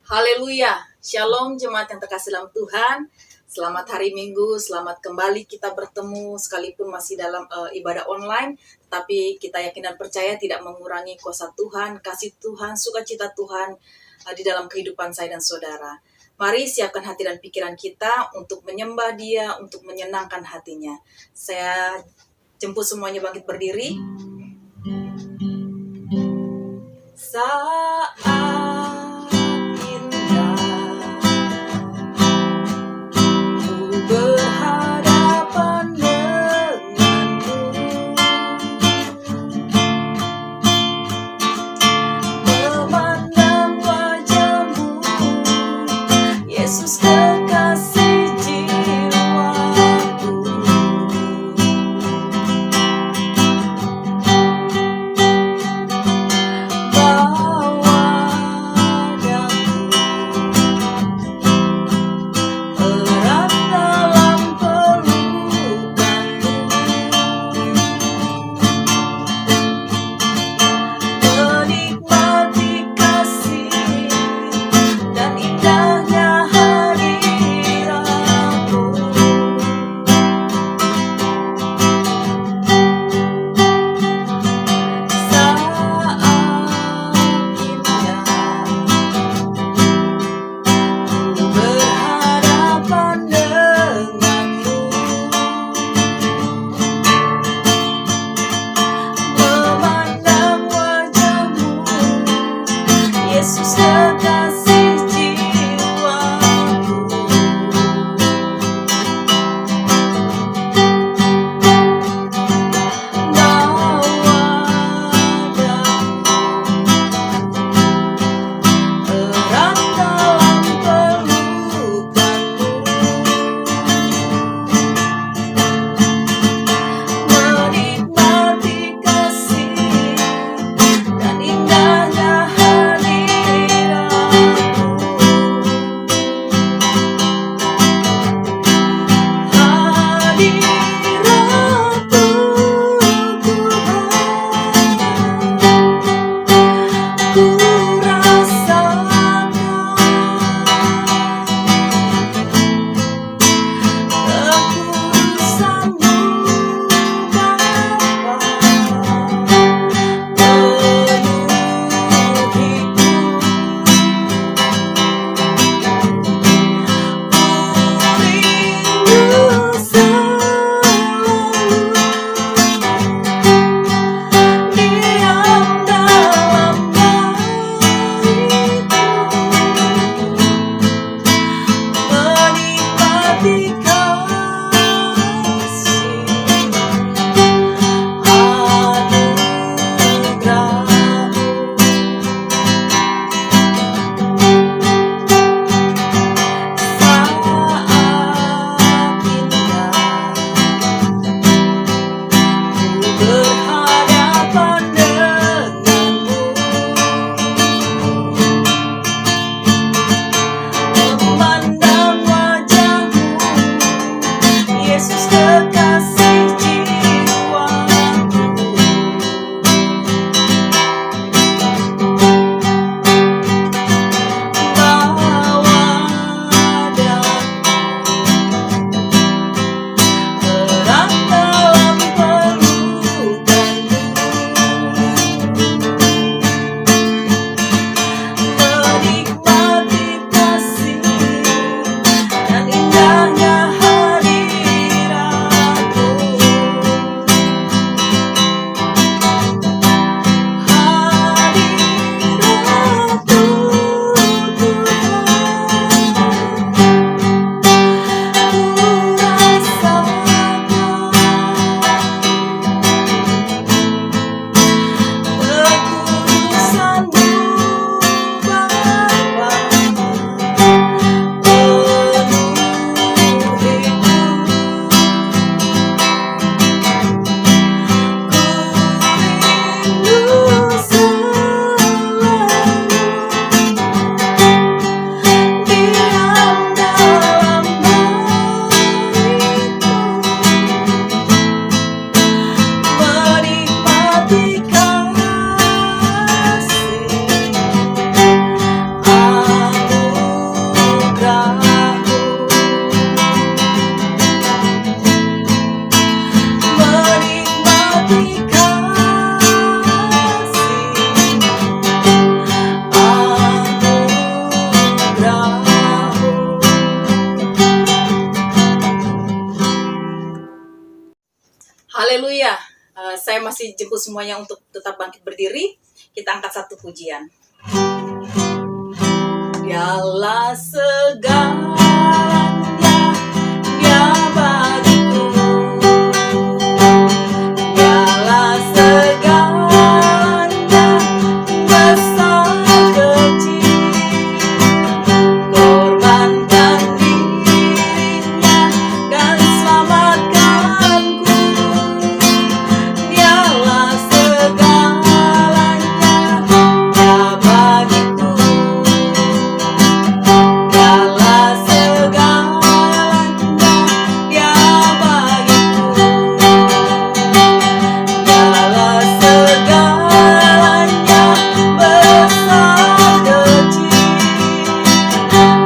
Haleluya, Shalom jemaat yang terkasih dalam Tuhan. Selamat hari Minggu, selamat kembali kita bertemu sekalipun masih dalam ibadah online. Tapi kita yakin dan percaya tidak mengurangi kuasa Tuhan, kasih Tuhan, sukacita Tuhan di dalam kehidupan saya dan saudara. Mari siapkan hati dan pikiran kita untuk menyembah Dia, untuk menyenangkan hatinya. Saya jemput semuanya bangkit berdiri. Saat berhadapan denganmu, memandang wajahmu, Yesus kekasih jiwaku. Bawa Saya masih jemput semuanya untuk tetap bangkit berdiri. Kita angkat satu pujian. Dialah segalanya, Dia bagiku. Dialah segalanya, besar kecil. Korbankan dirinya dan selamatkanku. Dialah segalanya, Dia bagiku. Dialah segalanya, Dia bagiku. Dialah segalanya, besar kecil.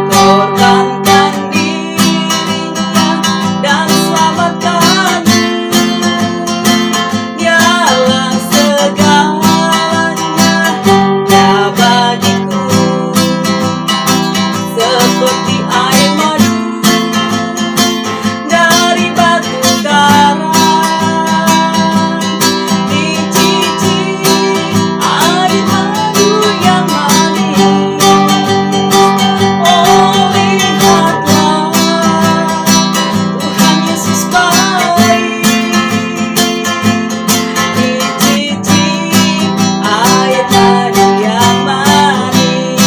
Korbankan dirinya dan selamatkanku. Dialah segalanya, Dia bagiku. Seperti air madu dari batu karang, dicicip air madu yang manis. Oh, lihatlah, Tuhan Yesus baik. Dicicip air madu yang manis.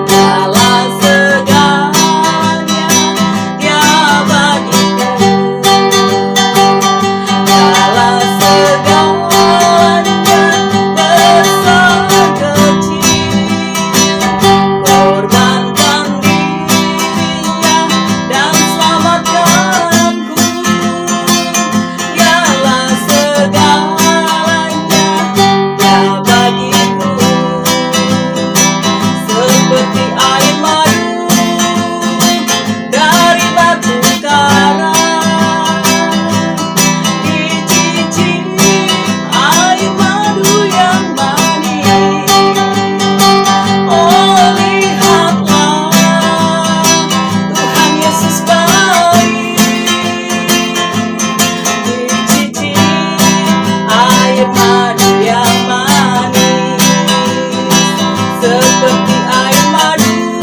Dialah segalanya, Dia bagiku. Dialah segalanya, besar kecil. Korbankan dirinya dan selamatkanku. Dialah segalanya, Dia bagiku. Seperti air madu dari batu karang, dicicip air madu yang manis. Oh, lihatlah, Tuhan Yesus baik. Dicicip air madu yang manis. Seperti air madu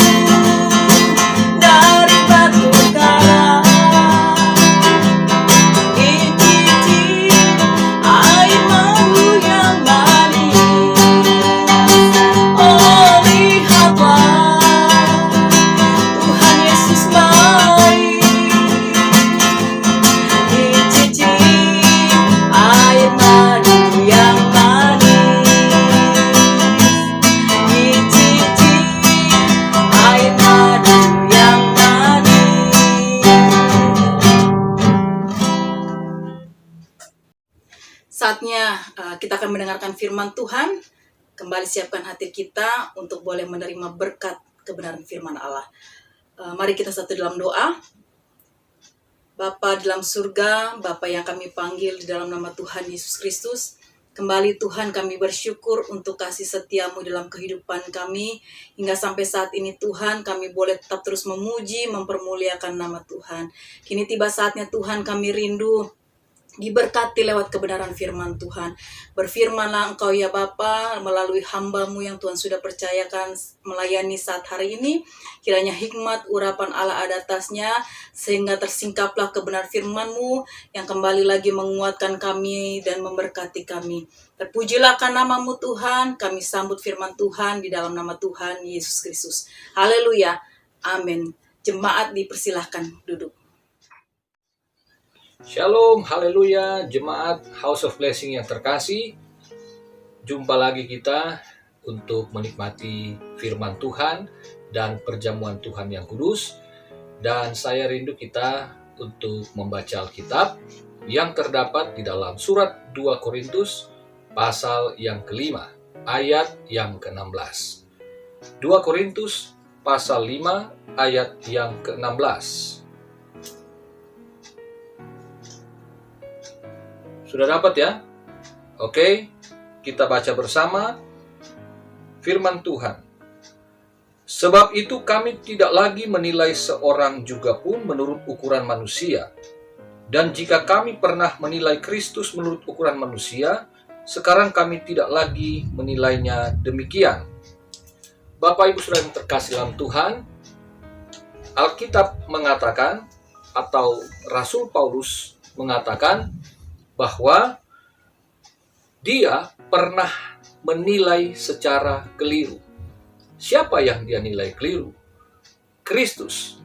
dari batu karang, dicicip air madu yang manis. Oh, lihatlah, Tuhan Yesus baik. Dicicip air madu yang manis. Dicicip air madu yang manis. Saatnya kita akan mendengarkan firman Tuhan. Kembali siapkan hati kita untuk boleh menerima berkat kebenaran firman Allah. Mari kita satu dalam doa. Bapa dalam surga, Bapa yang kami panggil di dalam nama Tuhan Yesus Kristus, kembali Tuhan kami bersyukur untuk kasih setiamu dalam kehidupan kami. Hingga sampai saat ini Tuhan kami boleh tetap terus memuji, mempermuliakan nama Tuhan. Kini tiba saatnya Tuhan kami rindu diberkati lewat kebenaran firman Tuhan. Berfirmanlah Engkau ya Bapa melalui hamba-Mu yang Tuhan sudah percayakan melayani saat hari ini. Kiranya hikmat urapan Allah ada atasnya, sehingga tersingkaplah kebenar firman-Mu yang kembali lagi menguatkan kami dan memberkati kami. Terpujilah kan nama-Mu Tuhan, kami sambut firman Tuhan di dalam nama Tuhan Yesus Kristus. Haleluya, amin. Jemaat dipersilahkan duduk. Shalom, haleluya, jemaat House of Blessing yang terkasih. Jumpa lagi kita untuk menikmati firman Tuhan dan perjamuan Tuhan yang kudus. Dan saya rindu kita untuk membaca Alkitab yang terdapat di dalam surat 2 Korintus pasal yang kelima, ayat yang ke-16. 2 Korintus pasal 5 ayat yang ke-16. Sudah dapat ya? Oke, kita baca bersama firman Tuhan. Sebab itu kami tidak lagi menilai seorang juga pun menurut ukuran manusia. Dan jika kami pernah menilai Kristus menurut ukuran manusia, sekarang kami tidak lagi menilainya demikian. Bapak Ibu Saudara yang terkasih dalam Tuhan, Alkitab mengatakan, atau Rasul Paulus mengatakan bahwa dia pernah menilai secara keliru. Siapa yang dia nilai keliru? Kristus.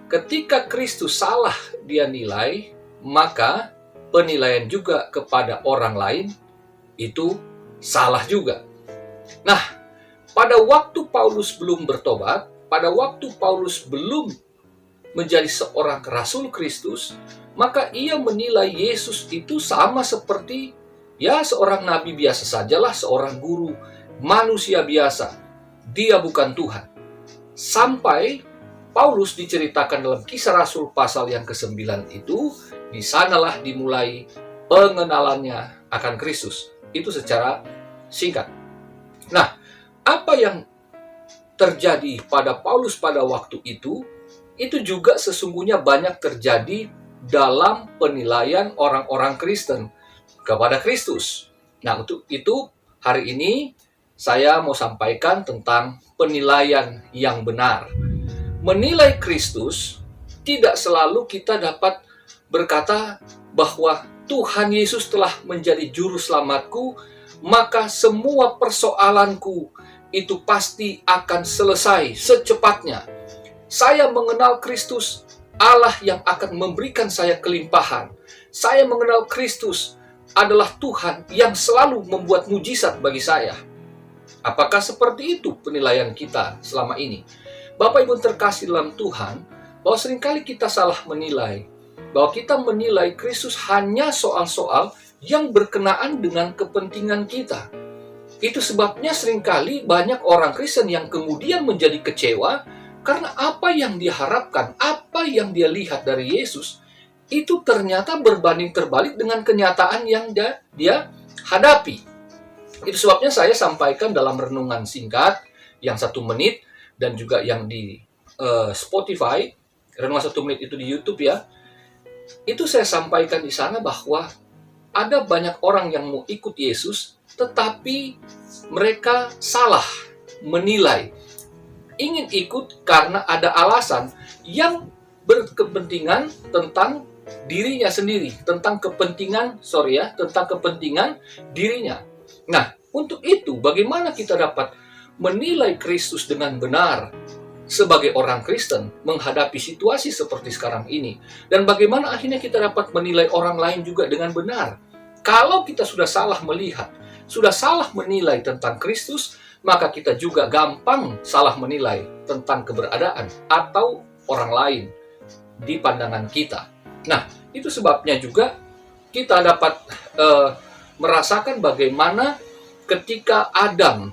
Ketika Kristus salah dia nilai, maka penilaian juga kepada orang lain itu salah juga. Nah, pada waktu Paulus belum bertobat, pada waktu Paulus belum menjadi seorang rasul Kristus, maka ia menilai Yesus itu sama seperti seorang nabi biasa sajalah, seorang guru, manusia biasa. Dia bukan Tuhan. Sampai Paulus diceritakan dalam Kisah Rasul pasal yang ke-9 itu, di sanalah dimulai pengenalannya akan Kristus. Itu secara singkat. Nah, apa yang terjadi pada Paulus pada waktu itu juga sesungguhnya banyak terjadi dalam penilaian orang-orang Kristen kepada Kristus. Nah, untuk itu hari ini saya mau sampaikan tentang penilaian yang benar. Menilai Kristus tidak selalu kita dapat berkata bahwa Tuhan Yesus telah menjadi juru selamatku, maka semua persoalanku itu pasti akan selesai secepatnya. Saya mengenal Kristus, Allah yang akan memberikan saya kelimpahan. Saya mengenal Kristus adalah Tuhan yang selalu membuat mujizat bagi saya. Apakah seperti itu penilaian kita selama ini? Bapak Ibu terkasih dalam Tuhan, bahwa seringkali kita salah menilai, bahwa kita menilai Kristus hanya soal-soal yang berkenaan dengan kepentingan kita. Itu sebabnya seringkali banyak orang Kristen yang kemudian menjadi kecewa karena apa yang dia harapkan, apa yang dia lihat dari Yesus, itu ternyata berbanding terbalik dengan kenyataan yang dia hadapi. Itu sebabnya saya sampaikan dalam renungan singkat yang 1 menit, dan juga yang di Spotify, renungan 1 menit itu di YouTube ya. Itu saya sampaikan di sana bahwa ada banyak orang yang mau ikut Yesus, tetapi mereka salah menilai. Ingin ikut karena ada alasan yang berkepentingan tentang dirinya sendiri, tentang kepentingan dirinya. Nah, untuk itu bagaimana kita dapat menilai Kristus dengan benar sebagai orang Kristen menghadapi situasi seperti sekarang ini, dan bagaimana akhirnya kita dapat menilai orang lain juga dengan benar? Kalau kita sudah salah melihat, sudah salah menilai tentang Kristus, maka kita juga gampang salah menilai tentang keberadaan atau orang lain di pandangan kita. Nah, itu sebabnya juga kita dapat merasakan bagaimana ketika Adam,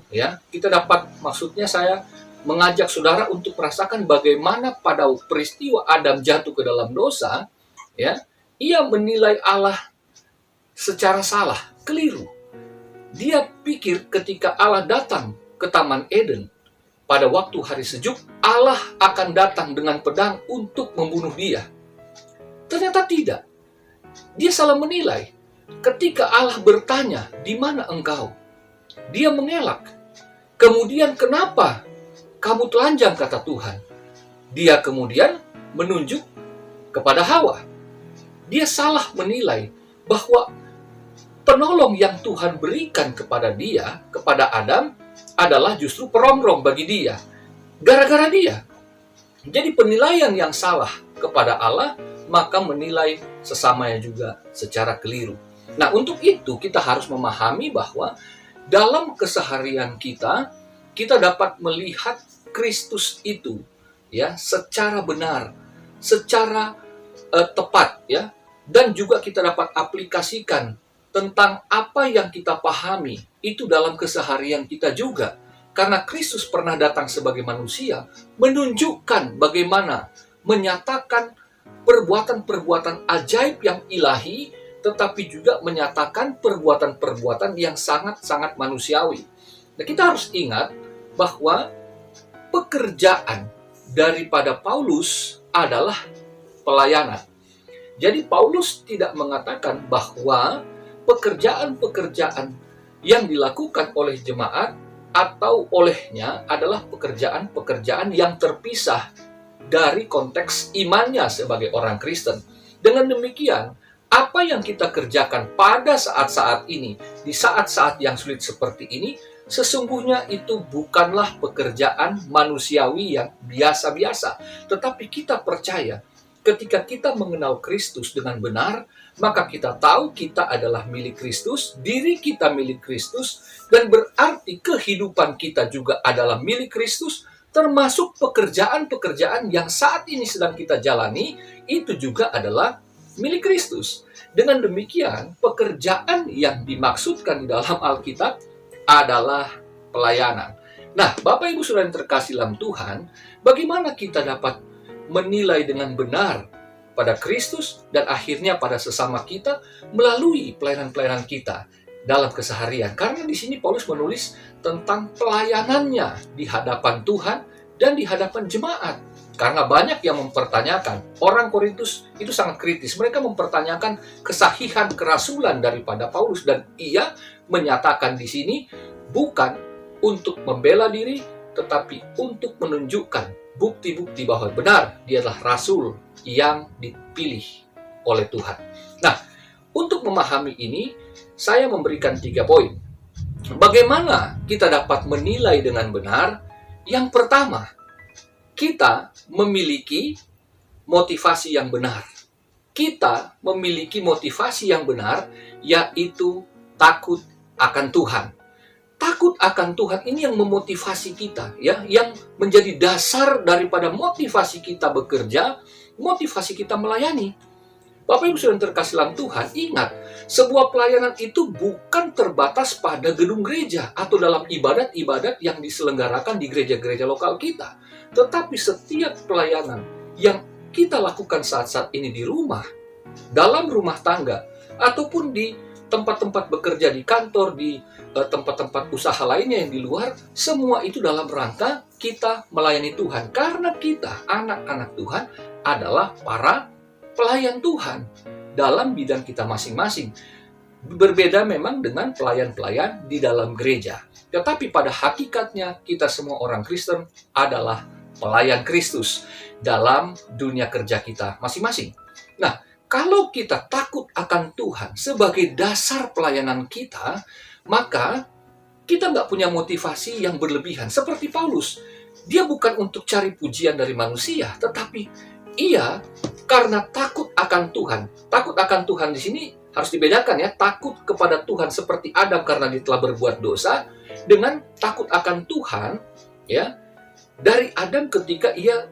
kita dapat, maksudnya saya mengajak saudara untuk merasakan bagaimana pada peristiwa Adam jatuh ke dalam dosa, ia menilai Allah secara salah, keliru. Dia pikir ketika Allah datang ke Taman Eden pada waktu hari sejuk, Allah akan datang dengan pedang untuk membunuh dia. Ternyata tidak. Dia salah menilai. Ketika Allah bertanya, "Di mana engkau?" Dia mengelak. Kemudian, "Kenapa kamu telanjang?" kata Tuhan. Dia kemudian menunjuk kepada Hawa. Dia salah menilai bahwa penolong yang Tuhan berikan kepada dia, kepada Adam, adalah justru perongrong bagi dia. Gara-gara dia. Jadi penilaian yang salah kepada Allah, maka menilai sesamanya juga secara keliru. Nah, untuk itu kita harus memahami bahwa dalam keseharian kita dapat melihat Kristus itu secara benar, secara tepat dan juga kita dapat aplikasikan tentang apa yang kita pahami itu dalam keseharian kita juga. Karena Kristus pernah datang sebagai manusia, menunjukkan bagaimana menyatakan perbuatan-perbuatan ajaib yang ilahi, tetapi juga menyatakan perbuatan-perbuatan yang sangat-sangat manusiawi. Nah, kita harus ingat bahwa pekerjaan daripada Paulus adalah pelayanan. Jadi Paulus tidak mengatakan bahwa pekerjaan-pekerjaan yang dilakukan oleh jemaat atau olehnya adalah pekerjaan-pekerjaan yang terpisah dari konteks imannya sebagai orang Kristen. Dengan demikian, apa yang kita kerjakan pada saat-saat ini, di saat-saat yang sulit seperti ini, sesungguhnya itu bukanlah pekerjaan manusiawi yang biasa-biasa. Tetapi kita percaya, ketika kita mengenal Kristus dengan benar, maka kita tahu kita adalah milik Kristus, diri kita milik Kristus, dan berarti kehidupan kita juga adalah milik Kristus, termasuk pekerjaan-pekerjaan yang saat ini sedang kita jalani, itu juga adalah milik Kristus. Dengan demikian, pekerjaan yang dimaksudkan di dalam Alkitab adalah pelayanan. Nah, Bapak Ibu Saudara yang terkasih dalam Tuhan, bagaimana kita dapat menilai dengan benar pada Kristus dan akhirnya pada sesama kita melalui pelayanan-pelayanan kita dalam keseharian? Karena di sini Paulus menulis tentang pelayanannya di hadapan Tuhan dan di hadapan jemaat. Karena banyak yang mempertanyakan, orang Korintus itu sangat kritis. Mereka mempertanyakan kesahihan kerasulan daripada Paulus, dan ia menyatakan di sini bukan untuk membela diri, tetapi untuk menunjukkan bukti-bukti bahwa benar dia adalah rasul yang dipilih oleh Tuhan. Nah, untuk memahami ini, saya memberikan 3 poin. Bagaimana kita dapat menilai dengan benar? Yang pertama, kita memiliki motivasi yang benar. Kita memiliki motivasi yang benar, yaitu takut akan Tuhan. Takut akan Tuhan ini yang memotivasi kita, ya, yang menjadi dasar daripada motivasi kita bekerja, motivasi kita melayani. Bapak Ibu Saudara yang terkasih dalam Tuhan, ingat, sebuah pelayanan itu bukan terbatas pada gedung gereja atau dalam ibadat-ibadat yang diselenggarakan di gereja-gereja lokal kita. Tetapi setiap pelayanan yang kita lakukan saat-saat ini di rumah, dalam rumah tangga, ataupun di tempat-tempat bekerja di kantor, di tempat-tempat usaha lainnya yang di luar, semua itu dalam rangka kita melayani Tuhan. Karena kita, anak-anak Tuhan, adalah para pelayan Tuhan dalam bidang kita masing-masing. Berbeda memang dengan pelayan-pelayan di dalam gereja. Tetapi pada hakikatnya, kita semua orang Kristen adalah pelayan Kristus dalam dunia kerja kita masing-masing. Nah, kalau kita takut akan Tuhan sebagai dasar pelayanan kita, maka kita nggak punya motivasi yang berlebihan. Seperti Paulus, dia bukan untuk cari pujian dari manusia, tetapi ia karena takut akan Tuhan. Takut akan Tuhan di sini harus dibedakan, ya. Takut kepada Tuhan seperti Adam karena dia telah berbuat dosa, dengan takut akan Tuhan, ya, dari Adam ketika ia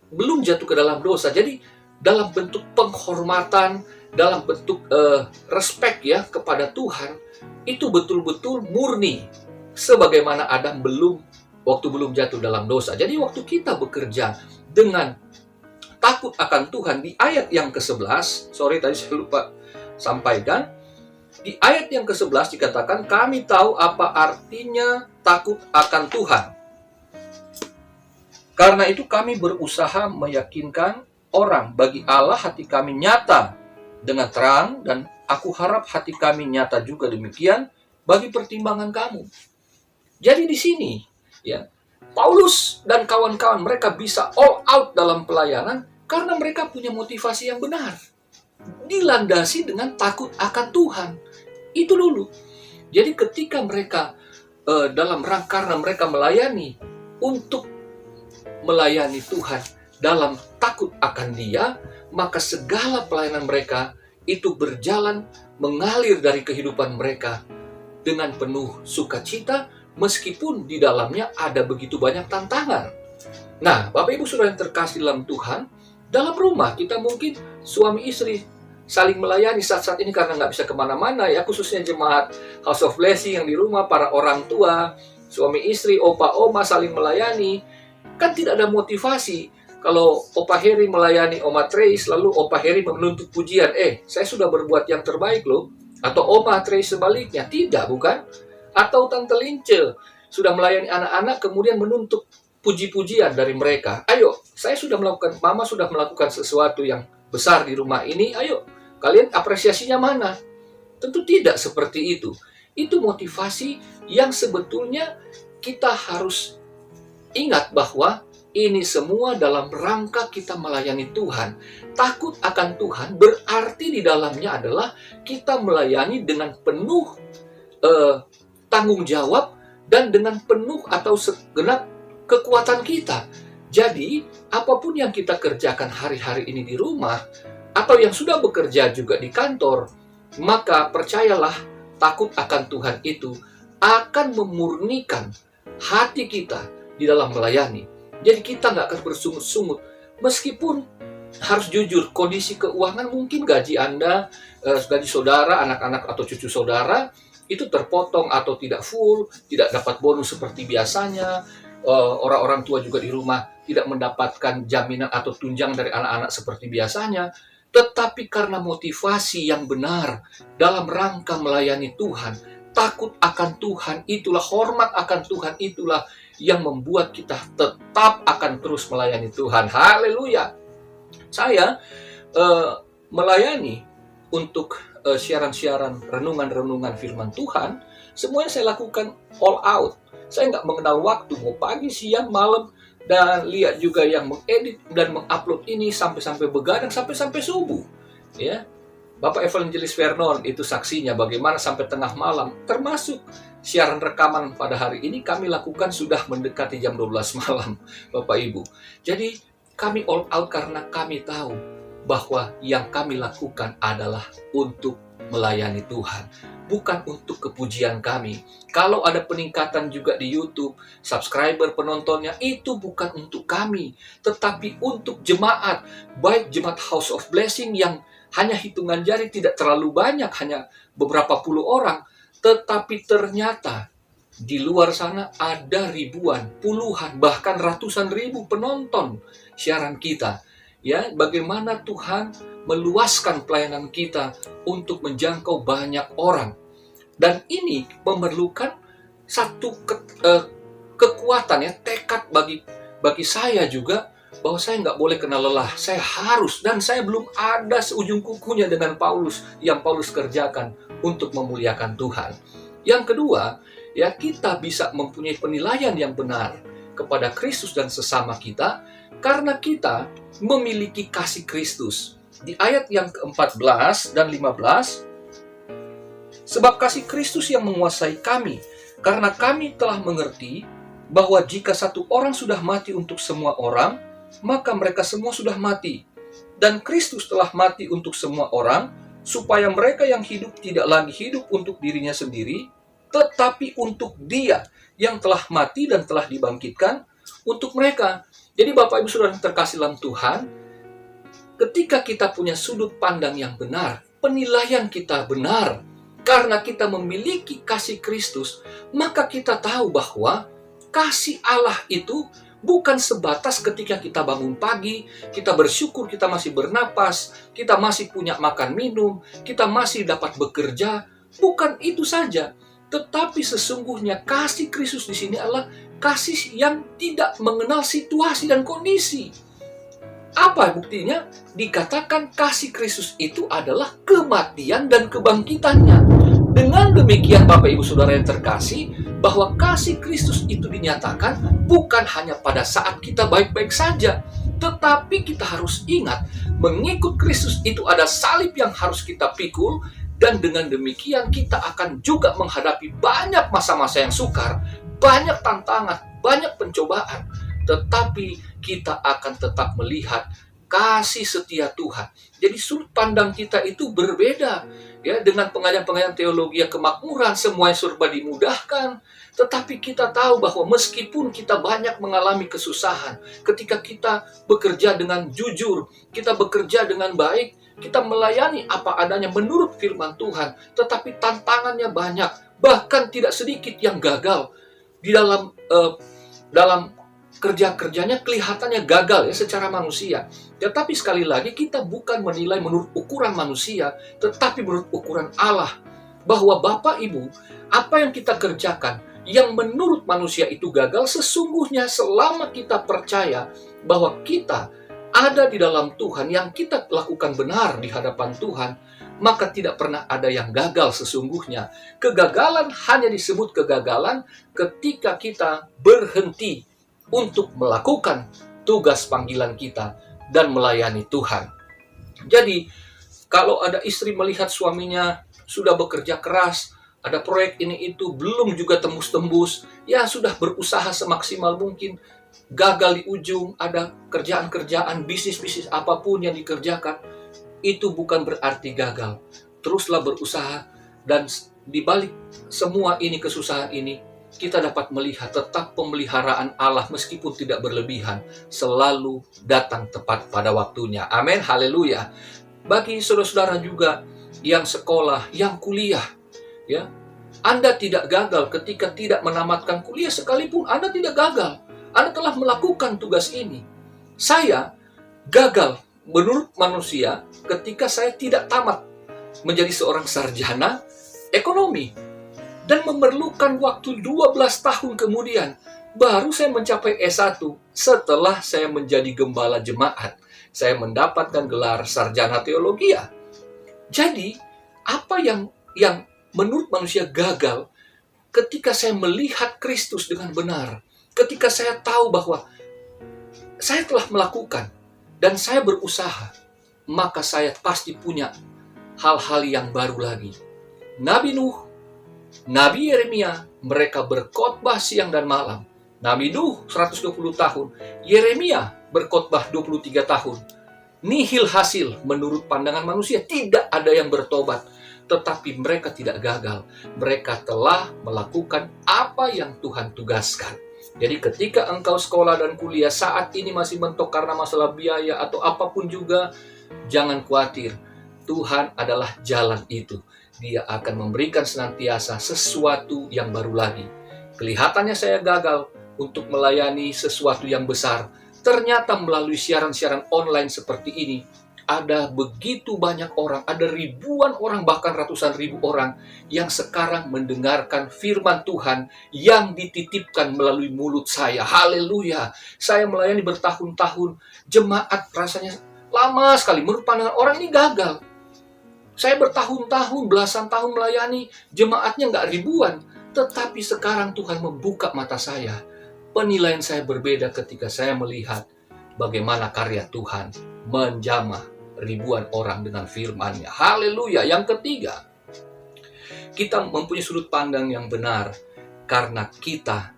belum jatuh ke dalam dosa. Jadi dalam bentuk penghormatan, dalam bentuk respect, ya, kepada Tuhan, itu betul-betul murni sebagaimana Adam waktu belum jatuh dalam dosa. Jadi waktu kita bekerja dengan takut akan Tuhan, di ayat yang ke-11, tadi saya lupa sampaikan, di ayat yang ke-11 dikatakan, kami tahu apa artinya takut akan Tuhan. Karena itu kami berusaha meyakinkan orang, bagi Allah hati kami nyata dengan terang, dan aku harap hati kami nyata juga demikian bagi pertimbangan kamu. Jadi di sini, ya, Paulus dan kawan-kawan mereka bisa all out dalam pelayanan karena mereka punya motivasi yang benar, dilandasi dengan takut akan Tuhan. Itu dulu. Jadi ketika mereka dalam rangka karena mereka melayani, untuk melayani Tuhan dalam takut akan Dia, maka segala pelayanan mereka itu berjalan mengalir dari kehidupan mereka dengan penuh sukacita, meskipun di dalamnya ada begitu banyak tantangan. Nah, Bapak Ibu Saudara yang terkasih dalam Tuhan, dalam rumah kita mungkin suami istri saling melayani saat-saat ini karena nggak bisa kemana-mana, ya, khususnya jemaat House of Blessing yang di rumah, para orang tua, suami istri, opa, oma saling melayani. Kan tidak ada motivasi. Kalau Opa Heri melayani Oma Trace, lalu Opa Heri menuntut pujian, saya sudah berbuat yang terbaik loh. Atau Oma Trace sebaliknya, tidak, bukan? Atau Tante Lince sudah melayani anak-anak, kemudian menuntut puji-pujian dari mereka. Ayo, Mama sudah melakukan sesuatu yang besar di rumah ini, ayo kalian apresiasinya mana? Tentu tidak seperti itu. Itu motivasi yang sebetulnya kita harus ingat bahwa ini semua dalam rangka kita melayani Tuhan. Takut akan Tuhan berarti di dalamnya adalah kita melayani dengan penuh tanggung jawab dan dengan penuh atau segenap kekuatan kita. Jadi, apapun yang kita kerjakan hari-hari ini di rumah, atau yang sudah bekerja juga di kantor, maka percayalah, takut akan Tuhan itu akan memurnikan hati kita di dalam melayani. Jadi kita nggak akan bersungut-sungut. Meskipun harus jujur, kondisi keuangan mungkin gaji Anda, gaji saudara, anak-anak atau cucu saudara, itu terpotong atau tidak full, tidak dapat bonus seperti biasanya. Orang-orang tua juga di rumah tidak mendapatkan jaminan atau tunjangan dari anak-anak seperti biasanya. Tetapi karena motivasi yang benar dalam rangka melayani Tuhan, takut akan Tuhan itulah, hormat akan Tuhan itulah yang membuat kita tetap akan terus melayani Tuhan. Haleluya. Saya melayani untuk siaran-siaran renungan-renungan firman Tuhan, semuanya saya lakukan all out. Saya nggak mengenal waktu, mau pagi, siang, malam, dan lihat juga yang mengedit dan mengupload ini sampai begadang, sampai subuh. Ya, Bapak Evangelis Vernon itu saksinya bagaimana sampai tengah malam, termasuk siaran rekaman pada hari ini kami lakukan sudah mendekati jam 12 malam, Bapak Ibu. Jadi kami all out karena kami tahu bahwa yang kami lakukan adalah untuk melayani Tuhan, bukan untuk kepujian kami. Kalau ada peningkatan juga di YouTube, subscriber, penontonnya, itu bukan untuk kami, tetapi untuk jemaat, baik jemaat House of Blessing yang hanya hitungan jari, tidak terlalu banyak, hanya beberapa puluh orang, tetapi ternyata di luar sana ada ribuan, puluhan, bahkan ratusan ribu penonton siaran kita. Ya, bagaimana Tuhan meluaskan pelayanan kita untuk menjangkau banyak orang. Dan ini memerlukan satu kekuatan, ya, tekad bagi saya juga, bahwa saya nggak boleh kena lelah. Saya harus, dan saya belum ada seujung kukunya dengan Paulus, yang Paulus kerjakan untuk memuliakan Tuhan. Yang kedua, ya, kita bisa mempunyai penilaian yang benar kepada Kristus dan sesama kita, karena kita memiliki kasih Kristus. Di ayat yang ke-14 dan 15, sebab kasih Kristus yang menguasai kami, karena kami telah mengerti bahwa jika satu orang sudah mati untuk semua orang, maka mereka semua sudah mati. Dan Kristus telah mati untuk semua orang, supaya mereka yang hidup tidak lagi hidup untuk dirinya sendiri, tetapi untuk Dia yang telah mati dan telah dibangkitkan untuk mereka. Jadi Bapak Ibu Saudara terkasih dalam Tuhan, ketika kita punya sudut pandang yang benar, penilaian kita benar, karena kita memiliki kasih Kristus, maka kita tahu bahwa kasih Allah itu bukan sebatas ketika kita bangun pagi, kita bersyukur kita masih bernapas, kita masih punya makan minum, kita masih dapat bekerja. Bukan itu saja. Tetapi sesungguhnya kasih Kristus di sini adalah kasih yang tidak mengenal situasi dan kondisi. Apa buktinya? Dikatakan kasih Kristus itu adalah kematian dan kebangkitannya. Dengan demikian Bapak Ibu Saudara yang terkasih, bahwa kasih Kristus itu dinyatakan bukan hanya pada saat kita baik-baik saja, tetapi kita harus ingat, mengikut Kristus itu ada salib yang harus kita pikul, dan dengan demikian kita akan juga menghadapi banyak masa-masa yang sukar, banyak tantangan, banyak pencobaan, tetapi kita akan tetap melihat kasih setia Tuhan. Jadi sudut pandang kita itu berbeda, ya, dengan pengajaran-pengajaran teologi yang kemakmuran, semuanya serba dimudahkan. Tetapi kita tahu bahwa meskipun kita banyak mengalami kesusahan, ketika kita bekerja dengan jujur, kita bekerja dengan baik, kita melayani apa adanya menurut firman Tuhan, tetapi tantangannya banyak, bahkan tidak sedikit yang gagal di dalam kerja-kerjanya, kelihatannya gagal, ya, secara manusia. Tetapi sekali lagi kita bukan menilai menurut ukuran manusia, tetapi menurut ukuran Allah. Bahwa Bapak Ibu, apa yang kita kerjakan yang menurut manusia itu gagal, sesungguhnya selama kita percaya bahwa kita ada di dalam Tuhan, yang kita lakukan benar di hadapan Tuhan, maka tidak pernah ada yang gagal sesungguhnya. Kegagalan hanya disebut kegagalan ketika kita berhenti untuk melakukan tugas panggilan kita dan melayani Tuhan. Jadi, kalau ada istri melihat suaminya sudah bekerja keras, ada proyek ini itu belum juga tembus-tembus, ya sudah berusaha semaksimal mungkin, gagal di ujung, ada kerjaan-kerjaan, bisnis-bisnis apapun yang dikerjakan, itu bukan berarti gagal. Teruslah berusaha, dan di balik semua ini, kesusahan ini, kita dapat melihat tetap pemeliharaan Allah meskipun tidak berlebihan, selalu datang tepat pada waktunya. Amin, haleluya. Bagi saudara-saudara juga yang sekolah, yang kuliah, ya, Anda tidak gagal ketika tidak menamatkan kuliah sekalipun. Anda tidak gagal. Anda telah melakukan tugas ini. Saya gagal menurut manusia ketika saya tidak tamat menjadi seorang sarjana ekonomi. Dan memerlukan waktu 12 tahun kemudian, baru saya mencapai S1 setelah saya menjadi gembala jemaat. Saya mendapatkan gelar sarjana teologi. Jadi, apa yang menurut manusia gagal, ketika saya melihat Kristus dengan benar, ketika saya tahu bahwa saya telah melakukan dan saya berusaha, maka saya pasti punya hal-hal yang baru lagi. Nabi Nuh, Nabi Yeremia, mereka berkhotbah siang dan malam. Nabi Nuh 120 tahun, Yeremia berkhotbah 23 tahun. Nihil hasil menurut pandangan manusia, tidak ada yang bertobat. Tetapi mereka tidak gagal. Mereka telah melakukan apa yang Tuhan tugaskan. Jadi ketika engkau sekolah dan kuliah saat ini masih mentok karena masalah biaya atau apapun juga, jangan khawatir. Tuhan adalah jalan itu. Dia akan memberikan senantiasa sesuatu yang baru lagi. Kelihatannya saya gagal untuk melayani sesuatu yang besar. Ternyata melalui siaran-siaran online seperti ini, ada begitu banyak orang, ada ribuan orang, bahkan ratusan ribu orang yang sekarang mendengarkan firman Tuhan yang dititipkan melalui mulut saya. Haleluya. Saya melayani bertahun-tahun, jemaat rasanya lama sekali. Menurut pandangan orang ini gagal. Saya bertahun-tahun, belasan tahun melayani, jemaatnya nggak ribuan. Tetapi sekarang Tuhan membuka mata saya. Penilaian saya berbeda ketika saya melihat bagaimana karya Tuhan menjamah ribuan orang dengan firman-Nya. Haleluya. Yang ketiga, kita mempunyai sudut pandang yang benar karena kita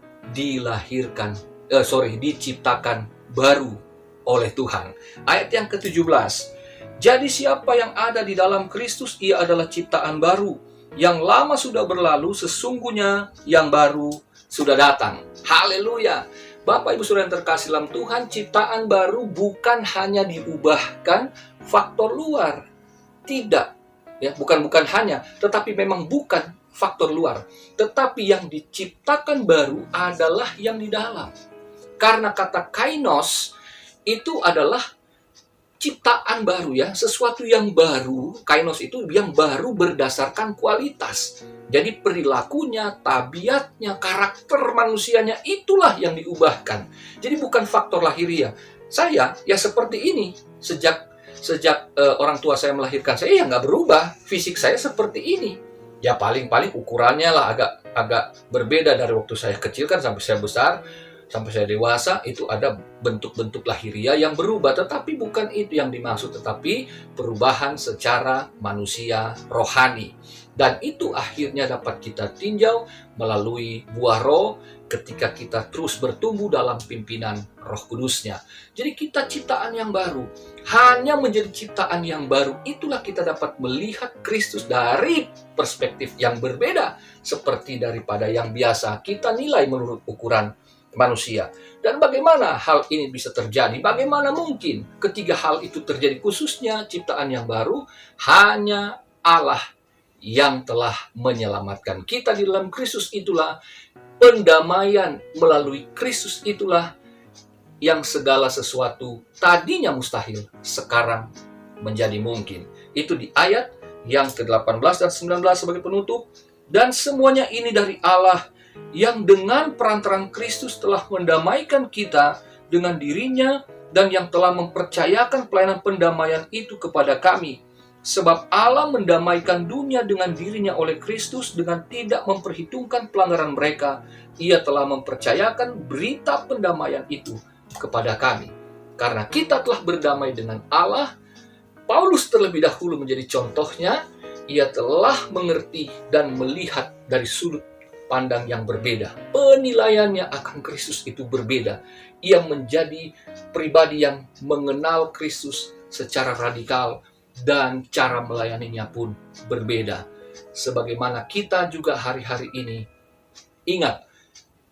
diciptakan baru oleh Tuhan. Ayat yang ke-17. Jadi siapa yang ada di dalam Kristus, ia adalah ciptaan baru. Yang lama sudah berlalu, sesungguhnya yang baru sudah datang. Haleluya. Bapak Ibu Saudara yang terkasih dalam Tuhan, ciptaan baru bukan hanya diubahkan faktor luar. Tidak. Ya, bukan hanya, tetapi memang bukan faktor luar. Tetapi yang diciptakan baru adalah yang di dalam. Karena kata kainos itu adalah ciptaan baru, ya, sesuatu yang baru. Kainos itu yang baru berdasarkan kualitas. Jadi perilakunya, tabiatnya, karakter manusianya, itulah yang diubahkan. Jadi bukan faktor lahiriah. Saya ya seperti ini sejak orang tua saya melahirkan saya, ya nggak berubah. Fisik saya seperti ini. Ya paling ukurannya lah agak berbeda dari waktu saya kecil kan sampai saya besar. Sampai saya dewasa, itu ada bentuk-bentuk lahiriah yang berubah. Tetapi bukan itu yang dimaksud, tetapi perubahan secara manusia rohani. Dan itu akhirnya dapat kita tinjau melalui buah roh ketika kita terus bertumbuh dalam pimpinan Roh Kudus-Nya. Jadi kita ciptaan yang baru. Hanya menjadi ciptaan yang baru, itulah kita dapat melihat Kristus dari perspektif yang berbeda. Seperti daripada yang biasa kita nilai menurut ukuran manusia. Dan bagaimana hal ini bisa terjadi? Bagaimana mungkin ketiga hal itu terjadi, khususnya ciptaan yang baru? Hanya Allah yang telah menyelamatkan kita di dalam Kristus. Itulah pendamaian melalui Kristus, itulah yang segala sesuatu tadinya mustahil sekarang menjadi mungkin. Itu di ayat yang ke-18 dan 19 sebagai penutup. Dan semuanya ini dari Allah yang dengan perantaraan Kristus telah mendamaikan kita dengan dirinya dan yang telah mempercayakan pelayanan pendamaian itu kepada kami. Sebab Allah mendamaikan dunia dengan dirinya oleh Kristus dengan tidak memperhitungkan pelanggaran mereka. Ia telah mempercayakan berita pendamaian itu kepada kami. Karena kita telah berdamai dengan Allah, Paulus terlebih dahulu menjadi contohnya. Ia telah mengerti dan melihat dari sudut pandang yang berbeda. Penilaiannya akan Kristus itu berbeda. Ia menjadi pribadi yang mengenal Kristus secara radikal dan cara melayaninya pun berbeda. Sebagaimana kita juga hari-hari ini, ingat,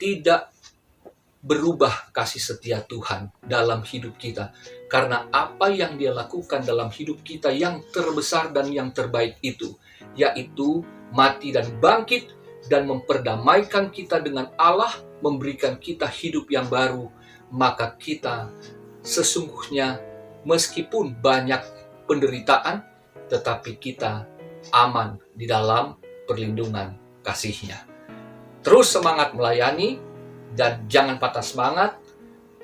tidak berubah kasih setia Tuhan dalam hidup kita. Karena apa yang Dia lakukan dalam hidup kita yang terbesar dan yang terbaik itu, yaitu mati dan bangkit dan memperdamaikan kita dengan Allah, memberikan kita hidup yang baru. Maka kita sesungguhnya meskipun banyak penderitaan, tetapi kita aman di dalam perlindungan kasih-Nya. Terus semangat melayani dan jangan patah semangat.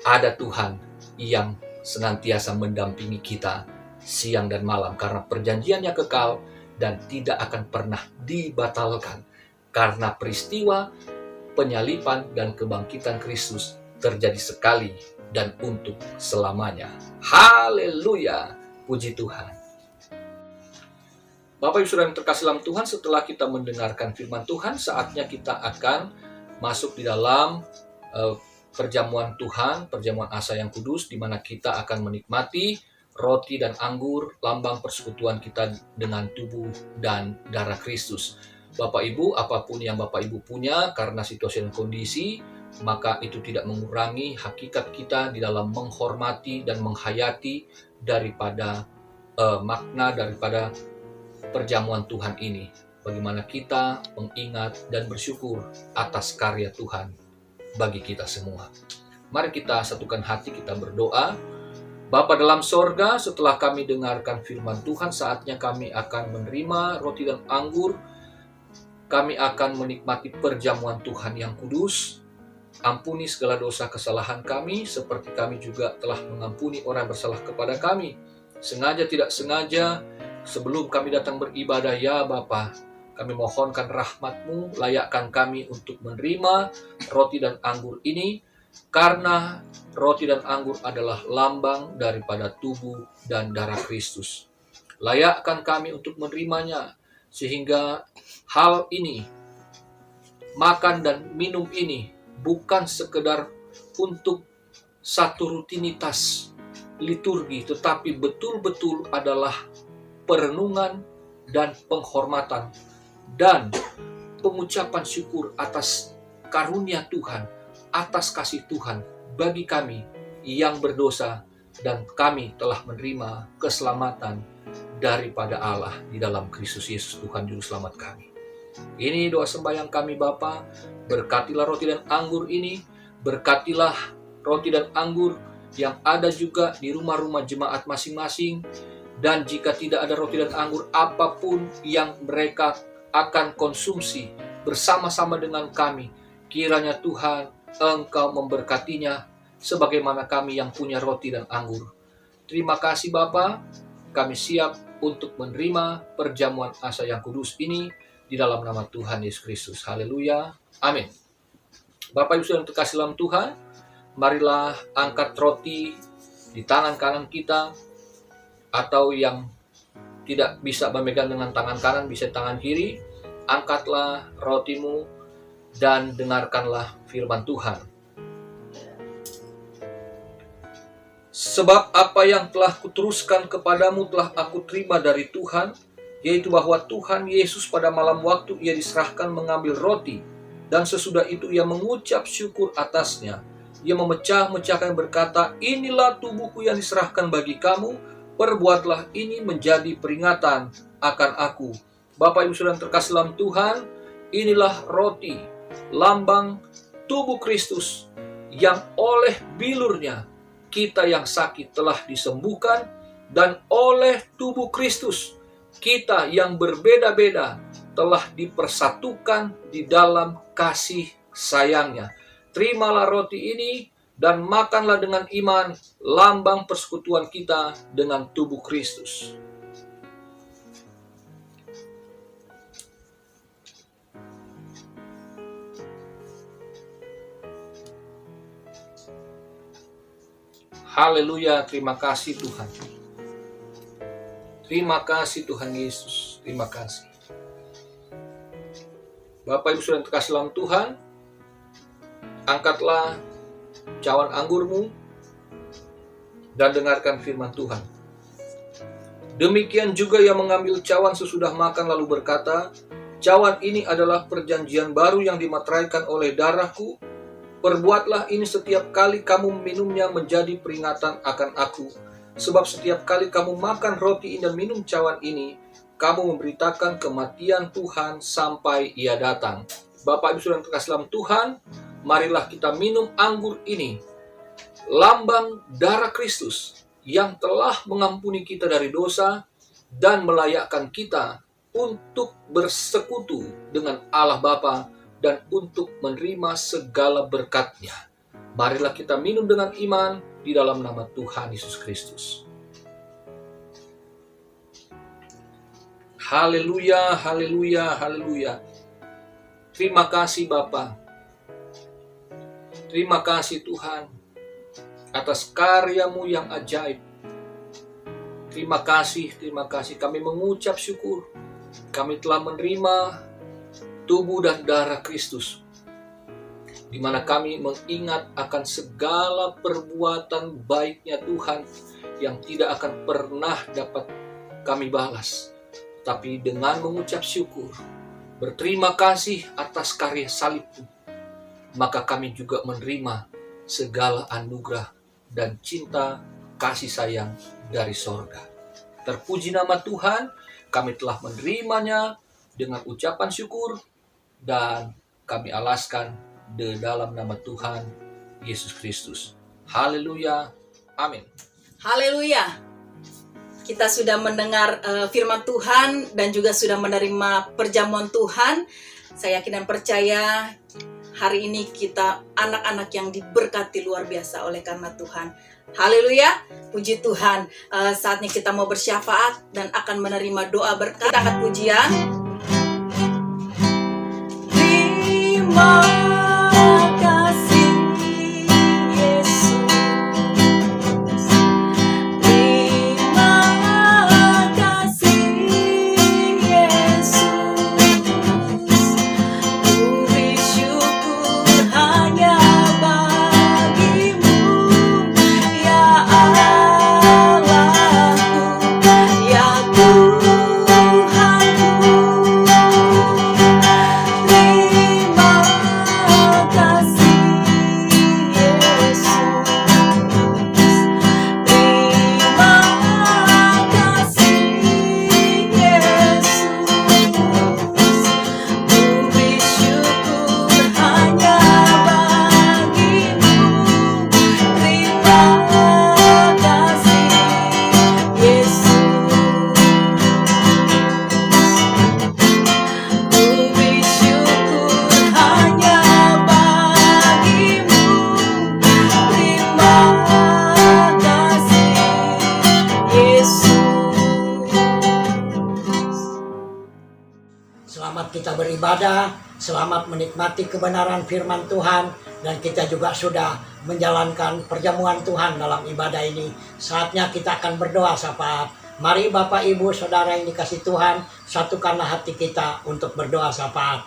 Ada Tuhan yang senantiasa mendampingi kita siang dan malam karena perjanjiannya kekal dan tidak akan pernah dibatalkan. Karena peristiwa penyaliban dan kebangkitan Kristus terjadi sekali dan untuk selamanya. Haleluya! Puji Tuhan. Bapak Ibu Saudara yang terkasih dalam Tuhan, setelah kita mendengarkan firman Tuhan, saatnya kita akan masuk di dalam perjamuan Tuhan, perjamuan Asa yang kudus, di mana kita akan menikmati roti dan anggur, lambang persekutuan kita dengan tubuh dan darah Kristus. Bapak Ibu, apapun yang Bapak Ibu punya, karena situasi dan kondisi, maka itu tidak mengurangi hakikat kita di dalam menghormati dan menghayati daripada makna daripada perjamuan Tuhan ini. Bagaimana kita mengingat dan bersyukur atas karya Tuhan bagi kita semua. Mari kita satukan hati, kita berdoa. Bapa dalam sorga, setelah kami dengarkan firman Tuhan, saatnya kami akan menerima roti dan anggur. Kami akan menikmati perjamuan Tuhan yang kudus. Ampuni segala dosa kesalahan kami, seperti kami juga telah mengampuni orang yang bersalah kepada kami. Sengaja tidak sengaja, sebelum kami datang beribadah, ya Bapa, kami mohonkan rahmat-Mu, layakkan kami untuk menerima roti dan anggur ini, karena roti dan anggur adalah lambang daripada tubuh dan darah Kristus. Layakkan kami untuk menerimanya, sehingga hal ini, makan dan minum ini, bukan sekedar untuk satu rutinitas liturgi, tetapi betul-betul adalah perenungan dan penghormatan dan pengucapan syukur atas karunia Tuhan, atas kasih Tuhan bagi kami yang berdosa, dan kami telah menerima keselamatan daripada Allah di dalam Kristus Yesus Tuhan Juru Selamat kami. Ini doa sembahyang kami Bapa. Berkatilah roti dan anggur ini, berkatilah roti dan anggur yang ada juga di rumah-rumah jemaat masing-masing. Dan jika tidak ada roti dan anggur, apapun yang mereka akan konsumsi bersama-sama dengan kami, kiranya Tuhan Engkau memberkatinya sebagaimana kami yang punya roti dan anggur. Terima kasih Bapa, kami siap untuk menerima perjamuan Asa yang kudus ini di dalam nama Tuhan Yesus Kristus. Haleluya. Amin. Bapak Ibu Saudara yang terkasih dalam Tuhan, marilah angkat roti di tangan kanan kita, atau yang tidak bisa memegang dengan tangan kanan, bisa tangan kiri. Angkatlah rotimu dan dengarkanlah firman Tuhan. Sebab apa yang telah kuteruskan kepadamu telah aku terima dari Tuhan, yaitu bahwa Tuhan Yesus pada malam waktu ia diserahkan mengambil roti, dan sesudah itu ia mengucap syukur atasnya. Ia memecah-mecahkan berkata, inilah tubuhku yang diserahkan bagi kamu, perbuatlah ini menjadi peringatan akan aku. Bapak Ibu Saudara yang terkasih dalam Tuhan, inilah roti, lambang tubuh Kristus, yang oleh bilurnya kita yang sakit telah disembuhkan, dan oleh tubuh Kristus kita yang berbeda-beda telah dipersatukan di dalam kasih sayangnya. Terimalah roti ini dan makanlah dengan iman lambang persekutuan kita dengan tubuh Kristus. Haleluya, terima kasih Tuhan. Terima kasih Tuhan Yesus, terima kasih. Bapak Ibu Saudara terkasih dalam Tuhan, angkatlah cawan anggurmu dan dengarkan firman Tuhan. Demikian juga yang mengambil cawan sesudah makan lalu berkata, cawan ini adalah perjanjian baru yang dimateraikan oleh darahku. Perbuatlah ini setiap kali kamu minumnya menjadi peringatan akan aku. Sebab setiap kali kamu makan roti ini dan minum cawan ini, kamu memberitakan kematian Tuhan sampai Ia datang. Bapak Ibu Saudara yang terkasih dalam Tuhan, marilah kita minum anggur ini, lambang darah Kristus yang telah mengampuni kita dari dosa dan melayakkan kita untuk bersekutu dengan Allah Bapa dan untuk menerima segala berkat-Nya. Marilah kita minum dengan iman di dalam nama Tuhan Yesus Kristus. Haleluya, haleluya, haleluya. Terima kasih Bapa. Terima kasih Tuhan atas karya-Mu yang ajaib. Terima kasih kami mengucap syukur. Kami telah menerima tubuh dan darah Kristus, di mana kami mengingat akan segala perbuatan baiknya Tuhan yang tidak akan pernah dapat kami balas. Tapi dengan mengucap syukur, berterima kasih atas karya salib-Mu, maka kami juga menerima segala anugerah dan cinta kasih sayang dari sorga. Terpuji nama Tuhan, kami telah menerimanya dengan ucapan syukur, dan kami alaskan di dalam nama Tuhan Yesus Kristus. Haleluya, amin. Haleluya. Kita sudah mendengar firman Tuhan dan juga sudah menerima perjamuan Tuhan. Saya yakin dan percaya hari ini kita anak-anak yang diberkati luar biasa oleh karena Tuhan. Haleluya, puji Tuhan. Saatnya kita mau bersyafaat dan akan menerima doa berkat. Kita angkat pujian. Terima kasih Yesus. Terima kasih Yesus. Ku bersyukur hanya bagimu, ya Allahku, ya Tuhanku. Terima kasih Yesus. Terima kasih Yesus. Ku bersyukur hanya bagimu. Terima kasih Yesus. Ku bersyukur hanya bagimu. Terima kasih Yesus. Selamat kita beribadah, selamat menikmati kebenaran firman Tuhan, dan kita juga sudah menjalankan perjamuan Tuhan dalam ibadah ini. Saatnya kita akan berdoa syafaat. Mari Bapak Ibu Saudara yang dikasih Tuhan, satukanlah hati kita untuk berdoa syafaat.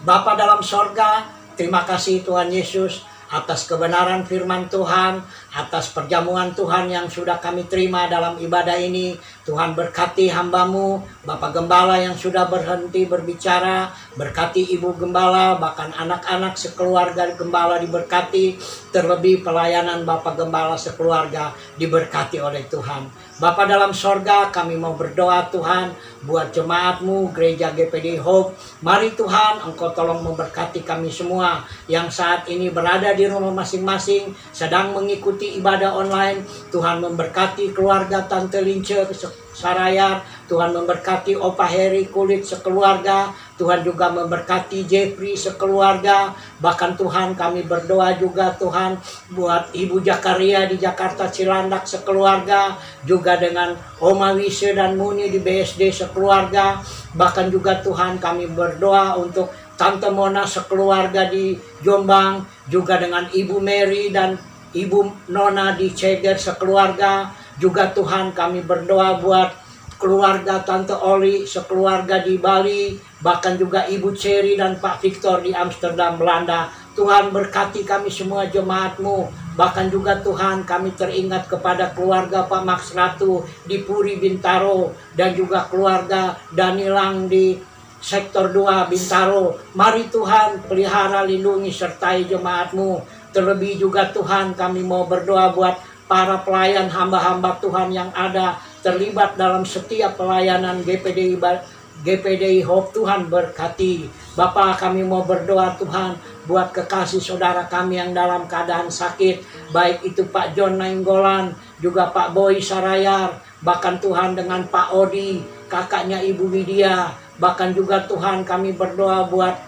Bapa dalam sorga, terima kasih Tuhan Yesus atas kebenaran firman Tuhan, atas perjamuan Tuhan yang sudah kami terima dalam ibadah ini. Tuhan berkati hamba-Mu, Bapak Gembala yang sudah berhenti berbicara, berkati Ibu Gembala, bahkan anak-anak sekeluarga Gembala diberkati, terlebih pelayanan Bapak Gembala sekeluarga diberkati oleh Tuhan. Bapa dalam sorga, kami mau berdoa Tuhan buat jemaat-Mu, Gereja GPD Hope. Mari Tuhan, Engkau tolong memberkati kami semua yang saat ini berada di rumah masing-masing, sedang mengikuti ibadah online. Tuhan memberkati keluarga Tante Lince Sarayar, Tuhan memberkati Opa Heri Kulit sekeluarga. Tuhan juga memberkati Jeffrey sekeluarga. Bahkan Tuhan kami berdoa juga Tuhan buat Ibu Jakaria di Jakarta Cilandak sekeluarga. Juga dengan Oma Wise dan Muni di BSD sekeluarga. Bahkan juga Tuhan kami berdoa untuk Tante Mona sekeluarga di Jombang. Juga dengan Ibu Mary dan Ibu Nona di Ceger sekeluarga. Juga Tuhan kami berdoa buat keluarga Tante Oli sekeluarga di Bali, bahkan juga Ibu Cherry dan Pak Victor di Amsterdam, Belanda. Tuhan berkati kami semua jemaat-Mu. Bahkan juga Tuhan kami teringat kepada keluarga Pak Max Ratu di Puri Bintaro, dan juga keluarga Danilang di Sektor 2 Bintaro. Mari Tuhan pelihara, lindungi, sertai jemaat-Mu. Terlebih juga Tuhan kami mau berdoa buat para pelayan hamba-hamba Tuhan yang ada terlibat dalam setiap pelayanan GPDI Hope. Tuhan berkati. Bapak, kami mau berdoa Tuhan buat kekasih saudara kami yang dalam keadaan sakit, baik itu Pak John Nainggolan, juga Pak Boy Sarayar, bahkan Tuhan dengan Pak Odi, kakaknya Ibu Widya, bahkan juga Tuhan kami berdoa buat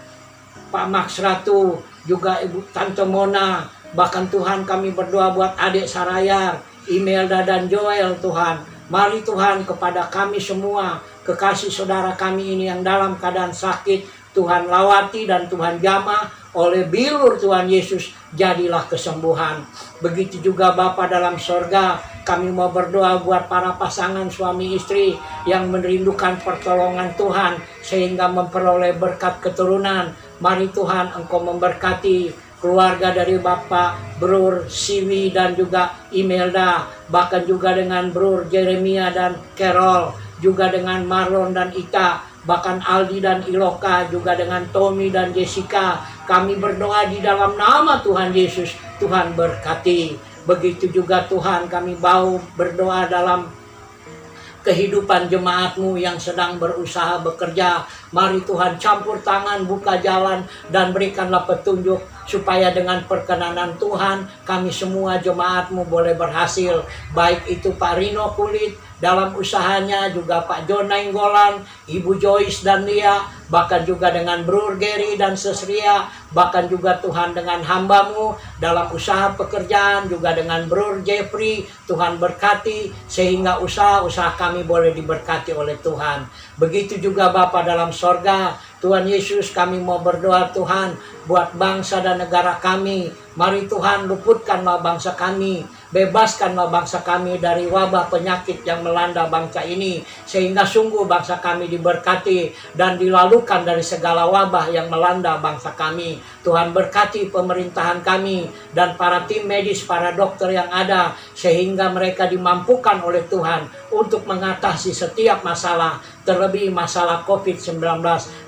Pak Max Ratu, juga Ibu Tante Mona, bahkan Tuhan kami berdoa buat adik Sarayar, Imelda dan Joel. Tuhan, mari Tuhan kepada kami semua, kekasih saudara kami ini yang dalam keadaan sakit, Tuhan lawati dan Tuhan jamah oleh bilur Tuhan Yesus, jadilah kesembuhan. Begitu juga Bapa dalam sorga, kami mau berdoa buat para pasangan suami istri yang merindukan pertolongan Tuhan sehingga memperoleh berkat keturunan. Mari Tuhan Engkau memberkati keluarga dari Bapak Brur Siwi dan juga Imelda, bahkan juga dengan Brur Jeremia dan Carol, juga dengan Marlon dan Ita, bahkan Aldi dan Iloka, juga dengan Tommy dan Jessica. Kami berdoa di dalam nama Tuhan Yesus, Tuhan berkati. Begitu juga Tuhan kami mau berdoa dalam kehidupan jemaat-Mu yang sedang berusaha bekerja. Mari Tuhan campur tangan, buka jalan, dan berikanlah petunjuk supaya dengan perkenanan Tuhan kami semua jemaat-Mu boleh berhasil. Baik itu Pak Rino Kulit dalam usahanya, juga Pak John Nainggolan, Ibu Joyce dan Lia, bahkan juga dengan Brur Gary dan Sesria, bahkan juga Tuhan dengan hamba-Mu dalam usaha pekerjaan, juga dengan Brur Jeffrey. Tuhan berkati sehingga usaha-usaha kami boleh diberkati oleh Tuhan. Begitu juga Bapa dalam sorga, Tuhan Yesus, kami mau berdoa Tuhan buat bangsa dan negara kami. Mari Tuhan luputkanlah bangsa kami, bebaskanlah bangsa kami dari wabah penyakit yang melanda bangsa ini, sehingga sungguh bangsa kami diberkati dan dilalukan dari segala wabah yang melanda bangsa kami. Tuhan berkati pemerintahan kami dan para tim medis, para dokter yang ada, sehingga mereka dimampukan oleh Tuhan untuk mengatasi setiap masalah, terlebih masalah COVID-19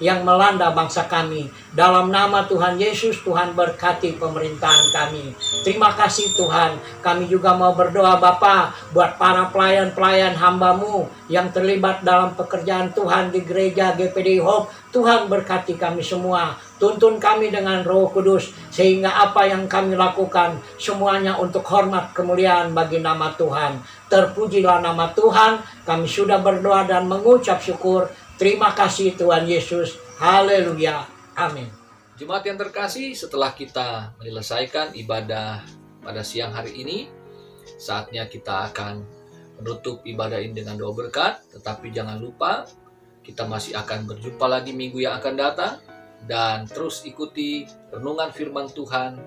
yang melanda bangsa kami. Dalam nama Tuhan Yesus, Tuhan berkati pemerintahan kami. Terima kasih Tuhan. Kami juga mau berdoa Bapa buat para pelayan-pelayan hamba-Mu yang terlibat dalam pekerjaan Tuhan di gereja GPDI Hope. Tuhan berkati kami semua. Tuntun kami dengan Roh Kudus, sehingga apa yang kami lakukan semuanya untuk hormat kemuliaan bagi nama Tuhan. Terpujilah nama Tuhan. Kami sudah berdoa dan mengucap syukur. Terima kasih Tuhan Yesus. Haleluya. Amin. Jemaat yang terkasih, setelah kita menyelesaikan ibadah pada siang hari ini, saatnya kita akan menutup ibadah ini dengan doa berkat. Tetapi jangan lupa, kita masih akan berjumpa lagi minggu yang akan datang. Dan terus ikuti renungan firman Tuhan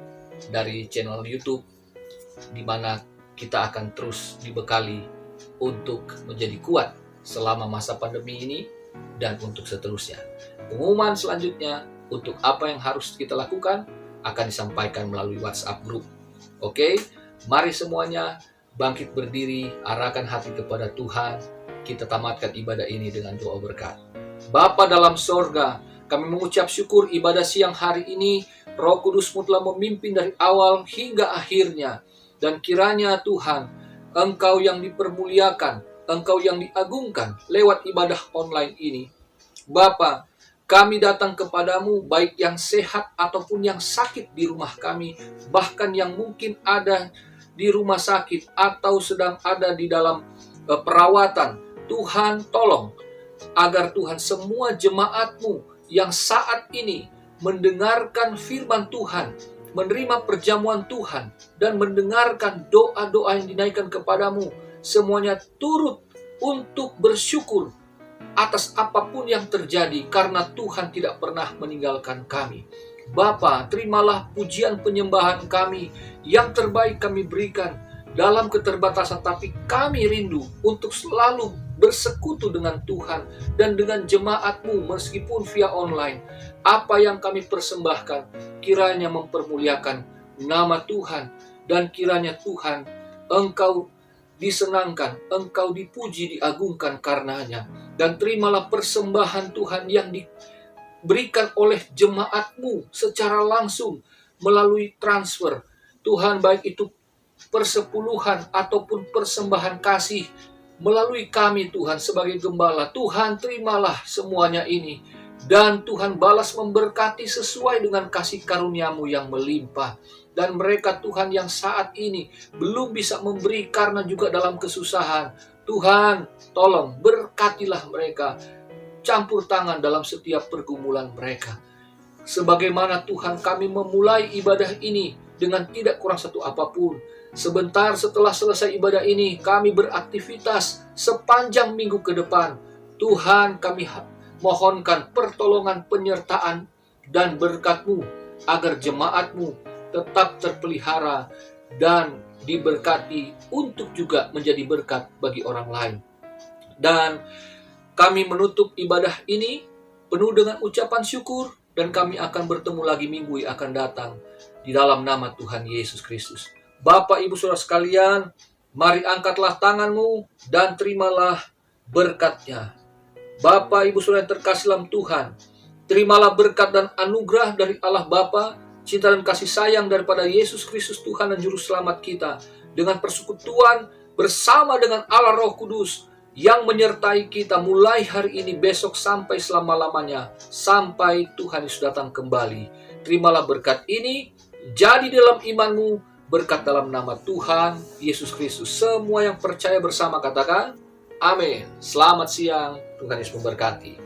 dari channel YouTube, di mana kita akan terus dibekali untuk menjadi kuat selama masa pandemi ini dan untuk seterusnya. Pengumuman selanjutnya untuk apa yang harus kita lakukan akan disampaikan melalui WhatsApp group. Oke, mari semuanya bangkit berdiri, arahkan hati kepada Tuhan. Kita tamatkan ibadah ini dengan doa berkat. Bapa dalam sorga, kami mengucap syukur ibadah siang hari ini. Roh Kudus-Mu telah memimpin dari awal hingga akhirnya. Dan kiranya Tuhan, Engkau yang dipermuliakan, Engkau yang diagungkan lewat ibadah online ini. Bapa, kami datang kepadamu, baik yang sehat ataupun yang sakit di rumah kami, bahkan yang mungkin ada di rumah sakit atau sedang ada di dalam perawatan. Tuhan tolong agar Tuhan semua jemaat-Mu yang saat ini mendengarkan firman Tuhan, menerima perjamuan Tuhan, dan mendengarkan doa-doa yang dinaikkan kepadamu, semuanya turut untuk bersyukur atas apapun yang terjadi, karena Tuhan tidak pernah meninggalkan kami. Bapa, terimalah pujian penyembahan kami, yang terbaik kami berikan dalam keterbatasan, tapi kami rindu untuk selalu bersekutu dengan Tuhan dan dengan jemaat-Mu meskipun via online. Apa yang kami persembahkan kiranya mempermuliakan nama Tuhan, dan kiranya Tuhan Engkau disenangkan, Engkau dipuji, diagungkan karenanya. Dan terimalah persembahan Tuhan yang diberikan oleh jemaat-Mu secara langsung melalui transfer. Tuhan, baik itu persepuluhan ataupun persembahan kasih melalui kami Tuhan sebagai gembala. Tuhan, terimalah semuanya ini, dan Tuhan balas memberkati sesuai dengan kasih karunia-Mu yang melimpah. Dan mereka Tuhan yang saat ini belum bisa memberi karena juga dalam kesusahan, Tuhan tolong berkatilah mereka, campur tangan dalam setiap pergumulan mereka. Sebagaimana Tuhan kami memulai ibadah ini dengan tidak kurang satu apapun. Sebentar setelah selesai ibadah ini, kami beraktivitas sepanjang minggu ke depan. Tuhan, kami mohonkan pertolongan, penyertaan, dan berkat-Mu agar jemaat-Mu tetap terpelihara dan diberkati untuk juga menjadi berkat bagi orang lain. Dan kami menutup ibadah ini penuh dengan ucapan syukur, dan kami akan bertemu lagi minggu yang akan datang di dalam nama Tuhan Yesus Kristus. Bapak, Ibu, Saudara sekalian, mari angkatlah tanganmu dan terimalah berkat-Nya. Bapak, Ibu, Saudara yang terkasih dalam Tuhan, terimalah berkat dan anugerah dari Allah Bapa, cinta dan kasih sayang daripada Yesus Kristus Tuhan dan Juru Selamat kita, dengan persekutuan bersama dengan Allah Roh Kudus yang menyertai kita mulai hari ini, besok, sampai selama-lamanya, sampai Tuhan Yesus datang kembali. Terimalah berkat ini, jadi dalam imanmu, berkat dalam nama Tuhan Yesus Kristus. Semua yang percaya bersama katakan, amin. Selamat siang, Tuhan Yesus memberkati.